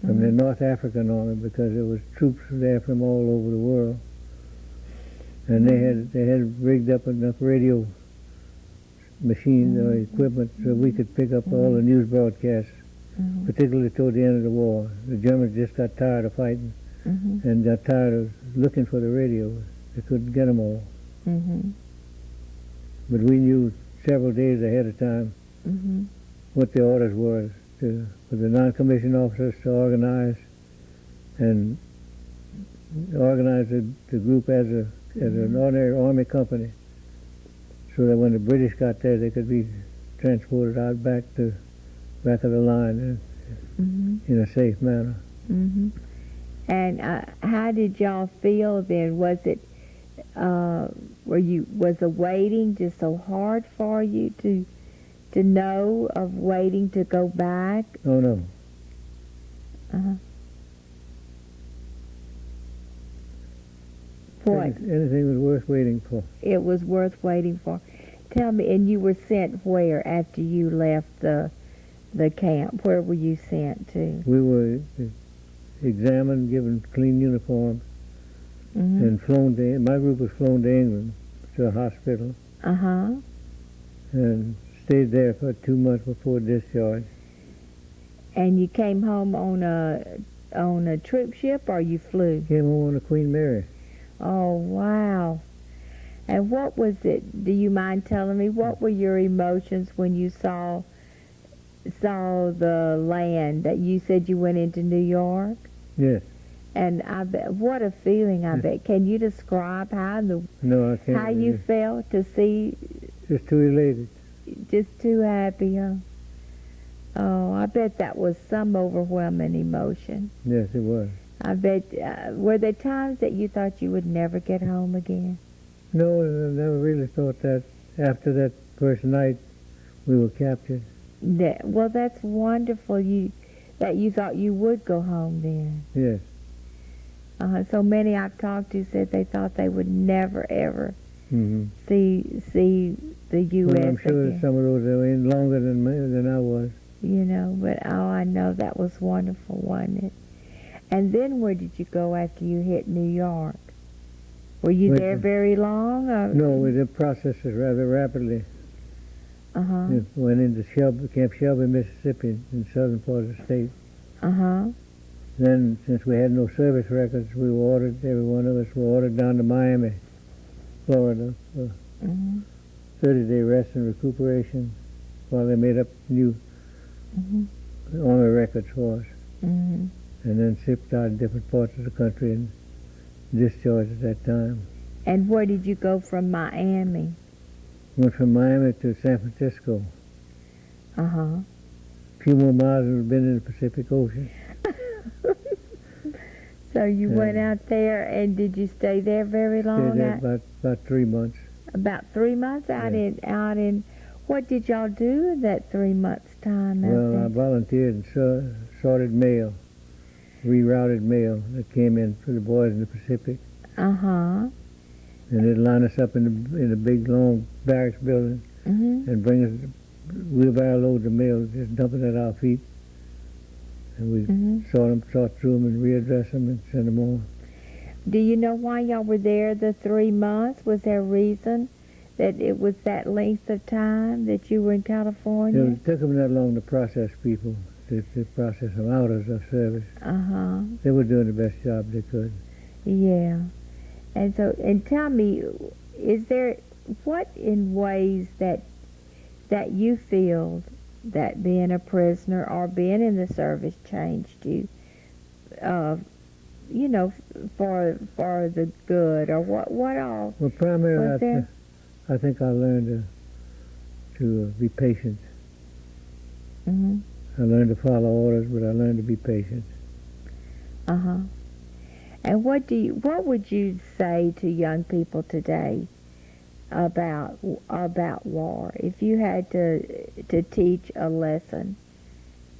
from the North African Army, because there was troops there from all over the world, and they had rigged up enough radio machines or equipment so we could pick up all the news broadcasts, particularly toward the end of the war. The Germans just got tired of fighting and got tired of looking for the radio. They couldn't get them all. But we knew several days ahead of time what the orders were for the non-commissioned officers to organize and organize the group as an ordinary army company, so that when the British got there, they could be transported out back of the line in a safe manner. And how did y'all feel then? Was it was the waiting just so hard for you to know of waiting to go back? Oh no. What? Anything was worth waiting for. It was worth waiting for. Tell me, and you were sent where after you left the camp? Where were you sent to? We were examined, given clean uniforms, and flown to. My group was flown to England to a hospital. And stayed there for 2 months before discharge. And you came home on a troop ship, or you flew? Came home on the Queen Mary. Oh, wow. And what was it, do you mind telling me, what were your emotions when you saw the land that you said you went into New York? Yes. And I bet, what a feeling, I bet. Can you describe how No, I can't. How you felt to see? Just too elated. Just too happy, huh? Oh, I bet that was some overwhelming emotion. Yes, it was. I bet, were there times that you thought you would never get home again? No, I never really thought that. After that first night, we were captured. Well, that's wonderful. That you thought you would go home then. Yes. So many I've talked to said they thought they would never ever see the U.S. Well, I'm sure again. some of those were in longer than I was. You know, but I know that was wonderful, wasn't it? And then where did you go after you hit New York? Were you there very long? Or? No, we did processes rather rapidly. We went into Camp Shelby, Mississippi, in the southern part of the state. Then, since we had no service records, we were ordered, every one of us were ordered down to Miami, Florida, for 30-day rest and recuperation while they made up new Army records for us. And then shipped out in different parts of the country and discharged at that time. And where did you go from Miami? Went from Miami to San Francisco. A few more miles and we'd been in the Pacific Ocean. So you went out there, and did you stay there very long? Stayed there about 3 months. About 3 months out in. What did y'all do in that 3 months time? Well, I volunteered and sorted mail, rerouted mail that came in for the boys in the Pacific. And they'd line us up in a big long barracks building and bring us wheelbarrow loads of mail, just dump it at our feet. And we sort through them and readdress them and send them on. Do you know why y'all were there the 3 months? Was there a reason that it was that length of time that you were in California? It took them that long to process people, to process them out of service. They were doing the best job they could. Yeah. And tell me, is there, what in ways that you feel that being a prisoner or being in the service changed you, you know, for the good, or what all? Well, primarily, I think I learned to be patient. I learned to follow orders, but I learned to be patient. And what would you say to young people today about war? If you had to teach a lesson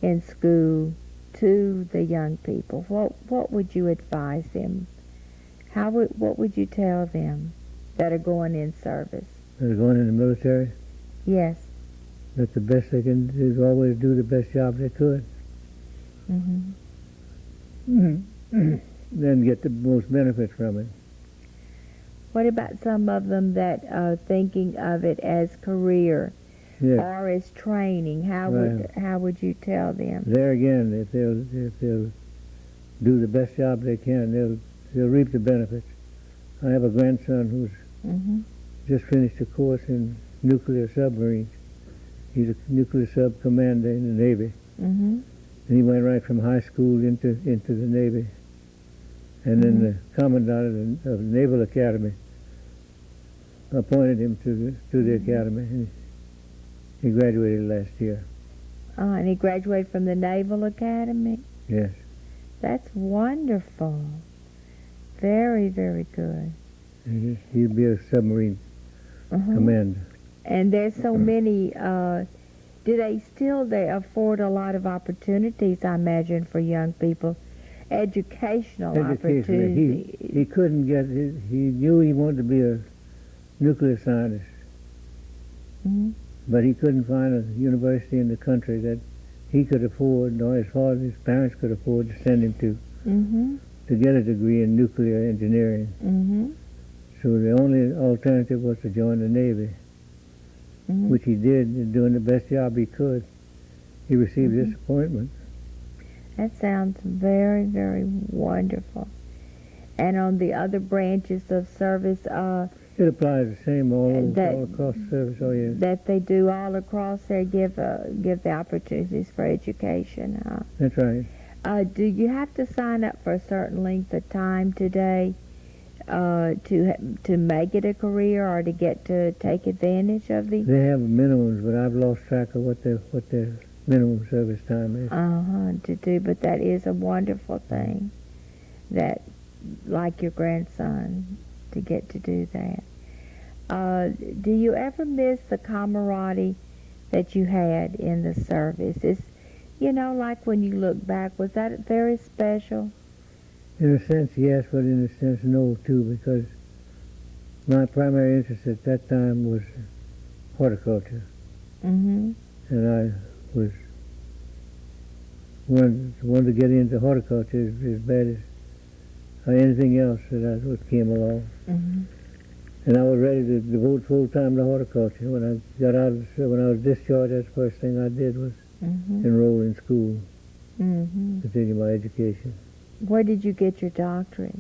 in school to the young people, what would you advise them? What would you tell them that are going in service? That are going in the military? Yes. That the best they can do is always do the best job they could. then get the most benefit from it. What about some of them that are thinking of it as career Yes. or as training? How would you tell them? There again, if they'll do the best job they can, they'll reap the benefits. I have a grandson who's just finished a course in nuclear submarines. He's a nuclear sub commander in the Navy. And he went right from high school into the Navy. And then the commandant of the Naval Academy appointed him to the academy. And he graduated last year. And he graduated from the Naval Academy? Yes. That's wonderful. Very, very good. And he'll be a submarine commander. And there's so many, do they afford a lot of opportunities, I imagine, for young people? Educational opportunities. He couldn't get, he knew he wanted to be a nuclear scientist. But he couldn't find a university in the country that he could afford, or his father, his parents could afford to send him to get a degree in nuclear engineering. So the only alternative was to join the Navy, which he did, doing the best job he could. He received this appointment. That sounds very, very wonderful. And on the other branches of service, it applies the same all across the service. Oh yes. That they do all across there, give the opportunities for education. That's right. Do you have to sign up for a certain length of time today to make it a career or to get to take advantage of the? They have minimums, but I've lost track of what their minimum service time is. To do, but that is a wonderful thing. That, like your grandson, to get to do that. Do you ever miss the camaraderie that you had in the service? It's, like when you look back, was that very special? In a sense, yes, but in a sense, no, too, because my primary interest at that time was horticulture. And I was wanted to get into horticulture as bad as anything else that came along. And I was ready to devote full time to horticulture. When I was discharged, that's the first thing I did was enroll in school, continue my education. Where did you get your doctorate?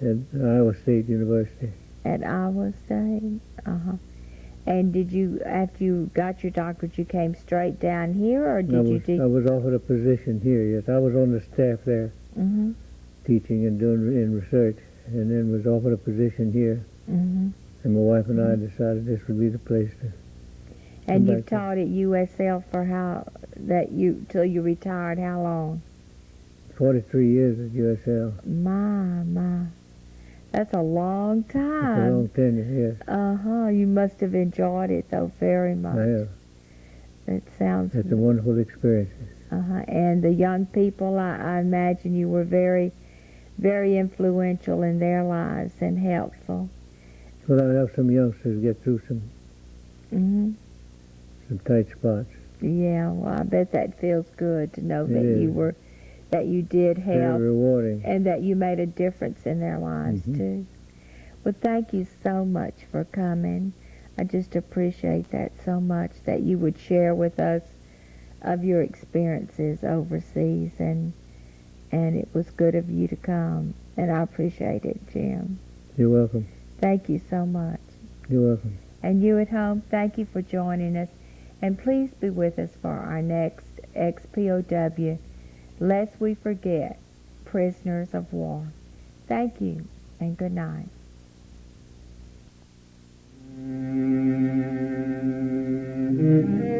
At Iowa State University. At Iowa State? And did you, after you got your doctorate, you came straight down here, or did you? I was offered a position here, yes. I was on the staff there, teaching and doing in research, and then was offered a position here. And my wife and I decided this would be the place to. And you taught at USL for till you retired, how long? 43 years at USL. My. That's a long time. That's a long tenure, yes. You must have enjoyed it, though, very much. I have. It sounds... It's a wonderful experience. And the young people, I imagine you were very, very influential in their lives and helpful. Well, I have some youngsters get through some tight spots. Yeah, well, I bet that feels good to know that you did help. Very rewarding. And that you made a difference in their lives, too. Well, thank you so much for coming. I just appreciate that so much, that you would share with us of your experiences overseas, and it was good of you to come, and I appreciate it, Jim. You're welcome. Thank you so much. You're welcome. And you at home, thank you for joining us, and please be with us for our next XPOW, Lest We Forget, Prisoners of War. Thank you, and good night. Mm-hmm.